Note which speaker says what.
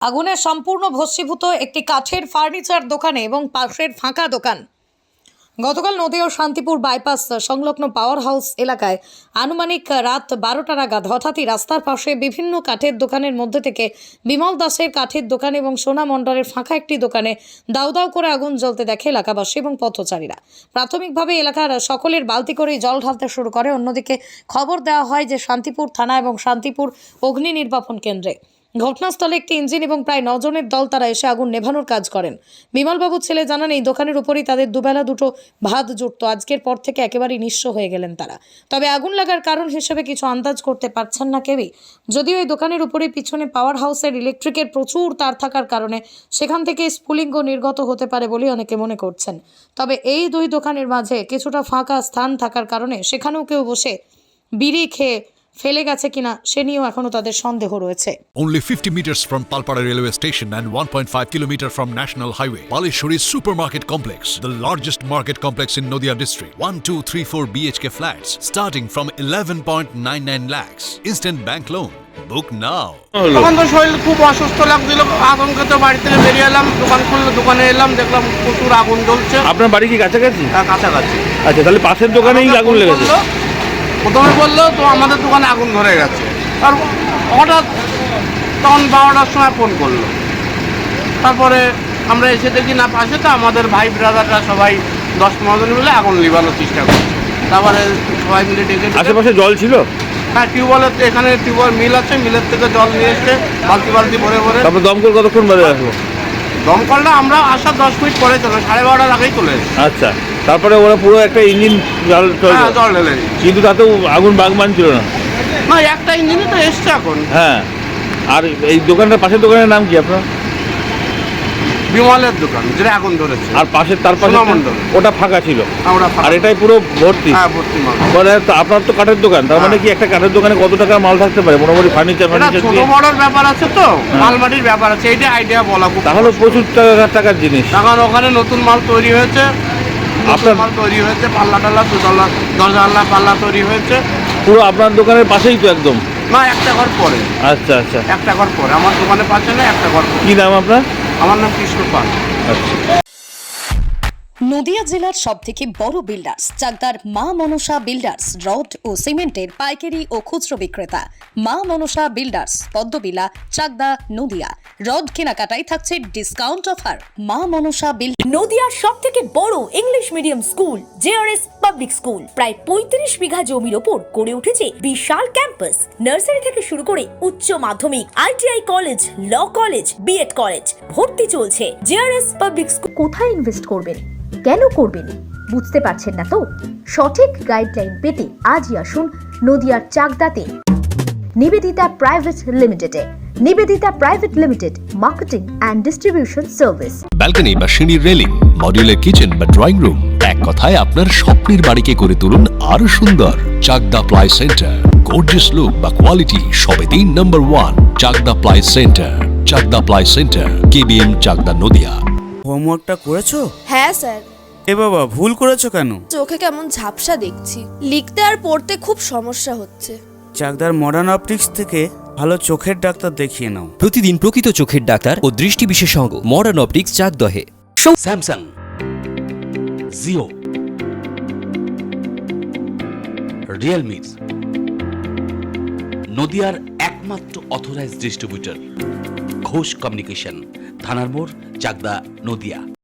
Speaker 1: আগুনে সম্পূর্ণ ভস্মীভূত একটি কাঠের ফার্নিচার দোকানে এবং পাশের ফাঁকা দোকান। গতকাল নদীয়া ও শান্তিপুর বাইপাস সংলগ্ন পাওয়ার হাউস এলাকায় আনুমানিক রাত 12টা নাগাদ হঠাৎই রাস্তার পাশে বিভিন্ন কাঠের দোকানের মধ্যে থেকে বিমল দাসের কাঠের দোকান এবং সোনা মণ্ডলের ফাঁকা একটি দোকানে দাউ দাউ করে আগুন জ্বলতে দেখে এলাকাবাসী এবং পথচারীরা। প্রাথমিকভাবে এলাকার সকলের বালতি করেই জল ঢালতে শুরু করে। অন্যদিকে খবর দেওয়া হয় যে শান্তিপুর থানা এবং শান্তিপুর অগ্নি নির্বাপন কেন্দ্রে। ঘটনাস্থলে একটি ইঞ্জিন এবং প্রায় 9 জনের দল তারা এসে আগুন নেভানোর কাজ করেন। বিমলবাবুর ছেলে জানান, এই দোকানের উপরেই তাদের দুবেলা দুটো ভাত জুটতো। আজকের পর থেকে একেবারেই নিঃস্ব হয়ে গেলেন তারা। তবে আগুন লাগার কারণ হিসেবে কিছু আন্দাজ করতে পারছেন না কেউই। যদিও এই দোকানের উপরেই পিছনে পাওয়ার হাউসের ইলেকট্রিকের প্রচুর তার থাকার কারণে সেখান থেকে স্ফুলিঙ্গ নির্গত হতে পারে বলে অনেকে মনে করছেন। তবে এই দুই দোকানের মাঝে কিছুটা ফাঁকা স্থান থাকার কারণে সেখানেও কেউ বসে বিড়ি খেয়ে ফেলে গেছে কিনা সে নিয়েও এখনো তাদের সন্দেহ রয়েছে।
Speaker 2: Only 50 meters from Palpara railway station and 1.5 kilometer from National Highway, Palishuri Supermarket Complex, the largest market complex in Nadia district. 1, 2, 3, 4 BHK flats starting from 11.99 lakhs. Instant bank loan. Book now.
Speaker 3: তখন তো শরীর খুব অসুস্থ লাগছিল, আতঙ্কে তো বাড়ি থেকে বেরিয়ে এলাম, দোকান খুললো, দোকানে এলাম, দেখলাম প্রচুর আগুন জ্বলছে।
Speaker 4: আপনার বাড়ি কি কাছাকাছি?
Speaker 3: কাছাকাছি।
Speaker 4: আচ্ছা, তাহলে পাশের দোকানেই আগুন লেগেছে?
Speaker 3: প্রথমে বললো তো আমাদের দোকানে আগুন ধরে গেছে, আর হঠাৎ তখন 12টার সময় ফোন করলো। তারপরে আমরা এসে দেখি না, পাশে তো আমাদের ভাই ব্রাদাররা সবাই 10-15 জন মিলে আগুন লিবানোর চেষ্টা করছে। তারপরে সবাই মিলে ডেকে
Speaker 4: আশেপাশে জল ছিল?
Speaker 3: হ্যাঁ, টিউবওয়েলের এখানে টিউবওয়েল মিল আছে, মিলের থেকে জল নিয়ে এসছে বালতি বালতি ভরে ভরে।
Speaker 4: তারপর দমকল কতক্ষণ বাজে আসলো?
Speaker 3: দমকলটা আমরা আসার 10 মিনিট পরে চলে, 12:30 আগেই চলে এসেছে।
Speaker 4: আচ্ছা, তারপরে ওরা পুরো একটা ইঞ্জিন জল
Speaker 3: ঢেলে,
Speaker 4: কিন্তু তাতেও আগুন বাগমান ছিল না?
Speaker 3: না, একটা ইঞ্জিনে তো এসছে এখন।
Speaker 4: হ্যাঁ, আর এই দোকানটার পাশের দোকানের নাম কি আপনার?
Speaker 3: বিমলের দোকান, যেটা আগুন ধরেছে।
Speaker 4: আর পাশের তার পাশে ওটা ফাঁকা ছিল, আর এটাই পুরো ভর্তি?
Speaker 3: হ্যাঁ, ভর্তি মাল।
Speaker 4: আপনার তো কাঠের দোকান, তার মানে কি একটা কাঠের দোকানে কত টাকার মাল থাকতে পারে মোটামুটি? ফার্নিচার
Speaker 3: ছোট বড়র ব্যাপার আছে, তো মালমাটির ব্যাপার আছে, এইটা আইডিয়া বলা খুব।
Speaker 4: তাহলে প্রচুর টাকার জিনিস।
Speaker 3: তখন ওখানে নতুন মাল তৈরি হয়েছে, আপনার মাল তৈরি হয়েছে, পাল্লা টাল্লা, 10 পাল্লা তৈরি হয়েছে।
Speaker 4: পুরো আপনার দোকানের পাশেই তো একদম?
Speaker 3: না, একটা ঘর পরে।
Speaker 4: আচ্ছা আচ্ছা,
Speaker 3: একটা ঘর পরে আমার দোকানের পাশে না, একটা ঘর পরে।
Speaker 4: কি নাম আপনার?
Speaker 3: আমার নাম কৃষ্ণ পাল।
Speaker 4: আচ্ছা।
Speaker 1: নদিয়া জেলার সবথেকে বড় বিল্ডার্স চাকদার মা মনসা বিল্ডার্স, রড ও সিমেন্টের পাইকারি ও খুচরো বিক্রেতা। মা মনসা বিল্ডার্স, পদ্মবিলা, চাকদা, নদিয়া। রড কেনাকাটায় থাকছে ডিসকাউন্ট অফার। মা মনসা
Speaker 5: নদিয়ার সবথেকে বড় English medium school JRS public school, প্রায় 35 বিঘা জমির ওপর গড়ে উঠেছে বিশাল ক্যাম্পাস। নার্সারি থেকে শুরু করে উচ্চ মাধ্যমিক, ITI college, law college, BEd college, ভর্তি চলছে। JRS public school.
Speaker 6: কোথায় ইনভেস্ট করবেন, কেন করবেন বুঝতে পারছেন না তো? সঠিক গাইডলাইন পেতে আজই আসুন নদিয়ার চাকদাতে নিবেদিতা প্রাইভেট লিমিটেডে। Nivedita private limited, marketing and distribution service.
Speaker 7: Balcony বা সিঁড়ির রেলিং, মডিউলার কিচেন বা ড্রয়িং রুম, এক কথায় আপনার স্বপ্নের বাড়িকে করে তুলুন আরো সুন্দর। Chakda ply centre, gorgeous look বা কোয়ালিটি সবে 3 number 1 Chakda ply centre. Chakda ply centre, KBM, Chakda, Nadia.
Speaker 8: হোমওয়ার্কটা করেছো?
Speaker 9: হ্যাঁ স্যার।
Speaker 8: এ বাবা, ভুল করেছো কেন?
Speaker 9: চোখে কেমন ঝাপসা দেখছি, লিখতে আর পড়তে খুব সমস্যা হচ্ছে।
Speaker 8: চাকদার মডার্ন অপটিক্স থেকে ভালো চোখের ডাক্তার দেখিয়ে নাও।
Speaker 10: প্রতিদিন প্রকৃত চোখের ডাক্তার ও দৃষ্টি বিশেষজ্ঞ মডার্ন অপটিক্স, চাকদহে।
Speaker 7: স্যামসাং, জিও, রিয়েলমি, নদিয়ার একমাত্র অথরাইজড ডিস্ট্রিবিউটর ঘোষ কমিউনিকেশন, থানার মোড়, চাকদা, নদিয়া।